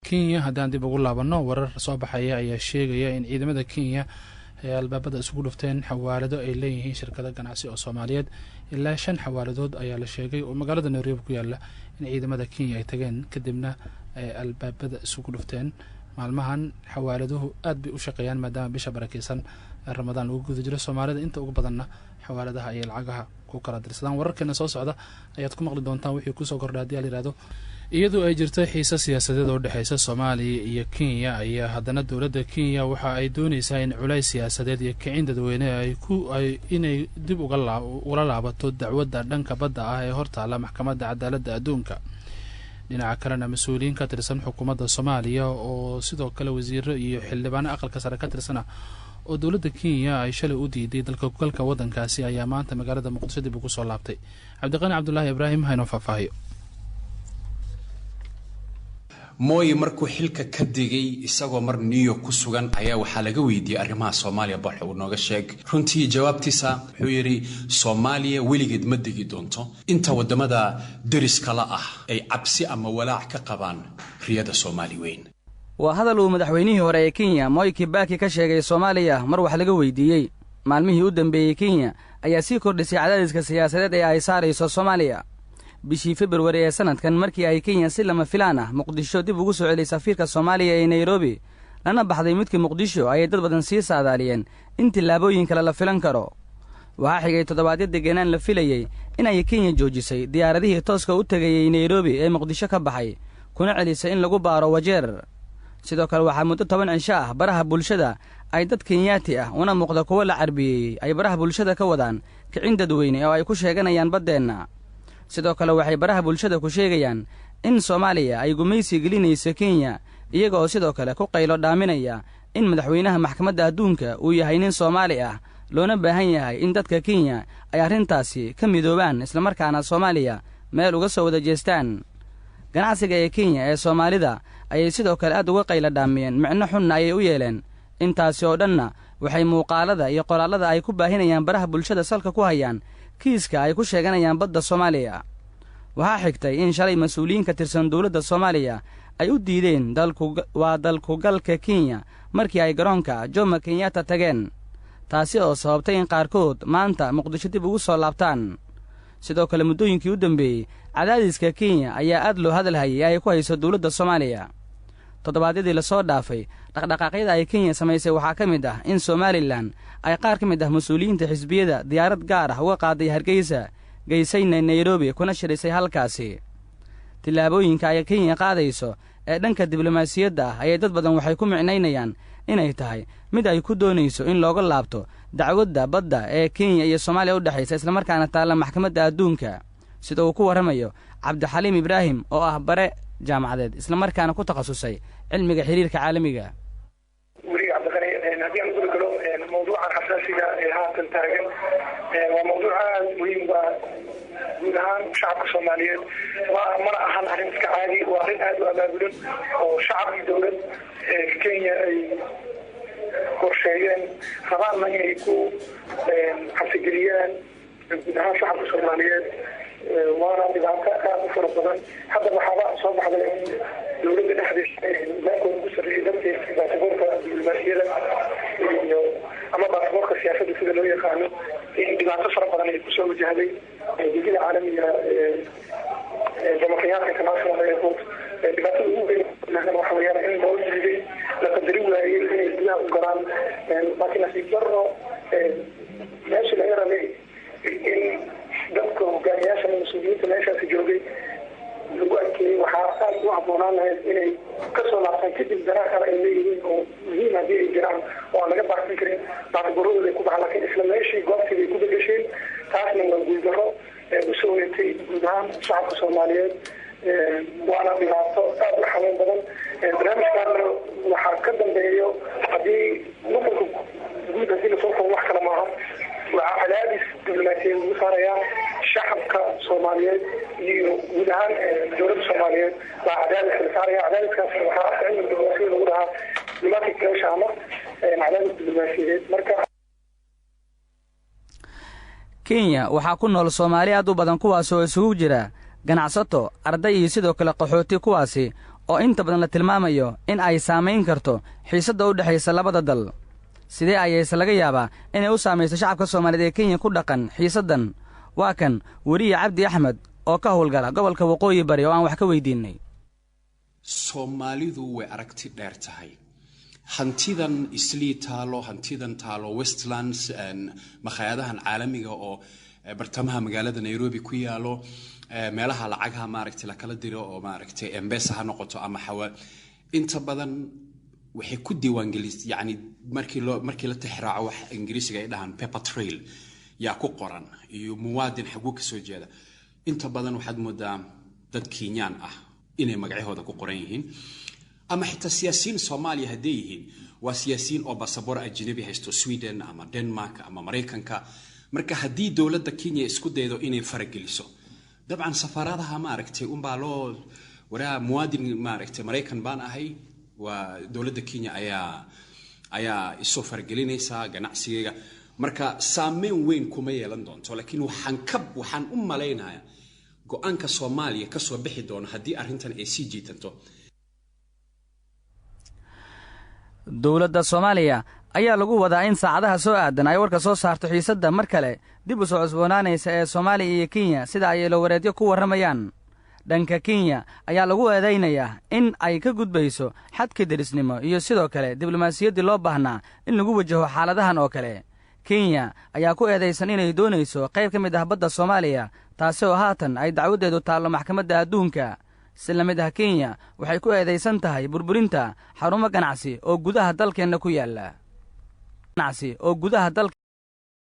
Kenya haddaan dib ugu laabano warar soo baxaya ayaa sheegaya in ciidamada Kenya ay albaabada isugu dhufteen xawaalado ay leeyihiin shirkado ganacsi oo Soomaaliyeed ilaa 5 xawaaladood ayaa la sheegay oo magaalada Nairobi ku yaala in ciidamada Kenya ay tageen kadibna ay albaabada isugu dhufteen maalmahan xawaaladuhu aad bay u shaqeeyaan maadaama bisha barakeysan Ramadaan lagu guda jiro Soomaalida inta ugu badanna xawaaladaha ay lacagaha ku kala dirsadaan wararkeena soo socda ayaad ku maqli doontaan wixii ku soo kordhay hadii la yiraahdo iyadoo ay jirto xiisad siyaasadeed oo dhaxaysa Soomaaliya iyo Kenya ayaa haddana dawladda Kenya waxa ay doonaysaa in culays siyaasadeed iyo kicin dadweyne inay dib uga laabato dacwadda dhanka badda ah ee hortaala maxkamadda cadaaladda adduunka dhinaca kalena mas'uuliyiin ka tirsan xukuumadda Soomaaliya oo sidoo kale wasiiro iyo xildhibaan aqalka sare ka tirsan oo dawladda Kenya ay shalay u diiday dalka gobolka wadankaasi ayaa maanta magaalada Muqdisho dib ugu soo laabtay Cabdiqani Cabdullaahi Ibraahim hayno faahfaahiyo mooy markuu xilka ka digay isagoo mar New York ku sugan ayaa waxa laga weydiiyay arrimaha Soomaaliya baax uu nooga sheeg runtii jawaabtiisa wuxuu yiri Soomaaliya weligeed ma digi doonto inta wadamada dariska la ah ay cabsi ama walaac ka qabaan riyada Soomaali weyn waa hadal uu madaxweynihii hore ee Kenya Moi Kibaki ka sheegay Soomaaliya mar wax laga weydiiyay maalmihii u dambeeyay Kenya ayaa sii kordhisay cadaadiska siyaasadeed ee ay saarayso Soomaaliya bishii February ee sanadkan markii ay Kenya si lama filaan ah Muqdisho dib ugu soo celisay safiirka Soomaaliya ee Nairobi lana baxday midkii Muqdisho ay dad badan sii saadaaliyeen in tilaabooyin kale la filan karo waxa xigay toddobaadyada deegaanaan la filayay in ay Kenya joojisay diyaaradihii tooska u tagayay Nairobi ee Muqdisho ka baxay kuna celisay in lagu baaro Wajeer sidoo kale waxa muddo 10 cisho ah baraha bulshada ay dad Kenyaati ah una muuqda kuwa la carbiyay ay baraha bulshada ka wadaan kicin dadweyne oo ay ku sheeganayaan badeena sidoo kale waxay baraha bulshada ku sheegayaan in Soomaaliya ay gumaysi gelinayso Kenya iyaga oo sidoo kale ku qaylo dhaaminaya in madaxweynaha maxkamadda adduunka uu yahay nin Soomaali ah loona baahan yahay in dadka Kenya ay arrintaasi ka midoobaan isla markaana Soomaaliya meel uga soo wada jeestaan ganacsiga ee Kenya ee Soomaalida ayay sidoo kale aad uga qaylo dhaamiyeen macno xun ay u yeeleen intaasi oo dhanna waxay muuqaalada iyo qoraalada ay ku baahinayaan baraha bulshada salka ku hayaan kiiska ay ku sheeganayaan badda Soomaaliya waxa xigtay in shalay mas'uuliyiin ka tirsan dawladda Soomaaliya ay u diideen dalku galka Kenya markii ay garoonka Jomo Kenyatta tageen taasi oo sababtay in qaarkood maanta Muqdisho dib ugu soo laabtaan sidoo kale muddooyinkii u dambeeyay cadaadiska Kenya ayaa aad loo hadalhayay ay ku hayso dawladda Soomaaliya toddobaadyadii la soo dhaafay dhaqdhaqaaqyada ay Kenya samaysay waxaa ka mid ah in Somaliland ay qaar ka mid ah mas'uuliyiinta xisbiyada diyaarad gaar ah uga qaaday Hargeysa geysayna Nairobi kuna shirisay halkaasi tilaabooyinka ay Kenya qaadayso ee dhanka diblomaasiyadda ay dad badan waxay ku micnaynayaan inay tahay mid ay ku doonayso in looga laabto dacwadda badda ee Kenya iyo Soomaaliya u dhaxaysa isla markaana taala maxkamadda adduunka sida uu ku waramayo Cabdixaliim Ibraahim oo ah bare jaamacadeed isla markaana ku takhasusay cilmiga xiriirka caalamiga weli Cabdiqani hadii aan ugu galo mawduuca xasaasiga ee haatan taagan waa mawduuc aad muhiim ah guud ahaan shacabka Soomaaliyeed mana ahan arrin iska caadi waa arrin aad u abaabulan oo shacabka dawlad Kenya ay qorsheeyeen rabaan inay ku xabsigeliyaan guud ahaan shacabka Soomaaliyeed waana dhibaato aad u fara badan hadda waxaa soo baxday in dawladda dhexdeeda ku sareeyay dadka baasaboorka diblomaasiyadda iyo ama baasaboorka siyaasadda sida loo yaqaano in dhibaato fara badan ay kusoo wajahday dowladda caalamiga Jomo Kenyatta International Airport dhibaatada ugu weyn waxa weeyaan in loo diiday la qadari waayay inay gudaha u galaan laakiin nasiib darro meesha laga rabay in dadka hogaamiyaasha mas'uuliyiinta meeshaasi joogay lagu adkeeyey waxaa aad u habboonaan lahayd inay ka soo laabtaan kadib danaha kale ay leeyihiin oo muhiim haddii ay jiraan oo aan laga baaqsan karin baasaboorradooda ay ku baxaan laakiin isla meeshii goobtii bay ku bedesheen taasna waa guuldarro usoo weetay guud ahaan shacabka Soomaaliyeed waana dhibaato aad u xanuun badan barnaamijkaana waxaa ka dambeeyo haddii nuqulka guud haddii lasoo koobo wax kale maaha waxaa cadaadis diblomaasiyadeed ugu saarayaa shacabka Soomaaliyeed iyo guud ahaan dowladda Soomaaliyeed waa cadaadis la saaraya cadaadiskaas waxaa cilmi diblomaasiyada lagu dhahaa diplomatic pressure ama cadaadis diblomaasiyadeed marka Kenya waxaa ku nool Soomaali aad u badan kuwaas oo isugu jira ganacsato arday iyo sidoo kale qaxooti kuwaasi oo inta badan la tilmaamayo in ay saamayn karto xiisadda u dhexaysa labada dal. sidee ayayse laga yaabaa inay u saamayso shacabka Soomaaliyeed ee Kenya ku dhaqan xiisaddan? waa kan weriye Cabdi Axmed oo ka howlgala gobolka Waqooyi Bari oo aan wax ka weydiinay. Soomaalidu way aragti dheer tahay. hantidan islii taalo, hantidan taalo Westlands, makhaayadahan caalamiga oo bartamaha magaalada Nairobi ku yaalo, meelaha lacagaha maaragtay la kala diro oo maaragtay M-Pesa ha noqoto ama xawaal, inta badan waxay ku diiwaangelis, yani markii la tixraaco wax Ingiriisiga ay dhahaan paper trail yaa ku qoran iyo muwaadin xaguu ka soo jeeda. inta badan waxaad moodaa dad Kenyaan ah inay magacahooda ku qoran yihiin, ama xitaa siyaasiyiin Soomaaliya hadday yihiin waa siyaasiyiin oo basaboor ajnabi haysto, Sweden ama Denmark ama Mareykanka. marka haddii dowladda Kenya isku daydo inay farageliso, dabcan safaaradaha maaragtay unbaa loo waraa muwaadin maaragtay Mareykan baan ahay, waa dowladda Kenya ayaa isoo faragelinaysa ganacsigeega. marka saameyn weyn kuma yeelan doonto, laakiin waxaan u maleynayaa go'aanka Soomaaliya ka soo bixi doona haddii arrintan ay sii jiitanto. dowladda Soomaaliya ayaa lagu wadaa in saacadaha soo aadan ay warka soo saarto xiisadda mar kale dib u soo cusboonaanaysa ee Soomaaliya iyo Kenya, sida ay wareedyo ku waramayaan. dhanka Kenya ayaa lagu eedeynayaa in ay ka gudbayso xadka derisnimo iyo sidoo kale diblomaasiyaddii loo baahnaa in lagu wajaho xaaladahan oo kale. Kenya ayaa ku eedeysan inay doonayso qayb ka mid ah badda Soomaaliya, taasi oo haatan ay dacwadeedu taallo maxkamadda adduunka. si la mid ah Kenya waxay ku eedeysan tahay burburinta xarumo ganacsi oo gudaha dalkeena ku yaala.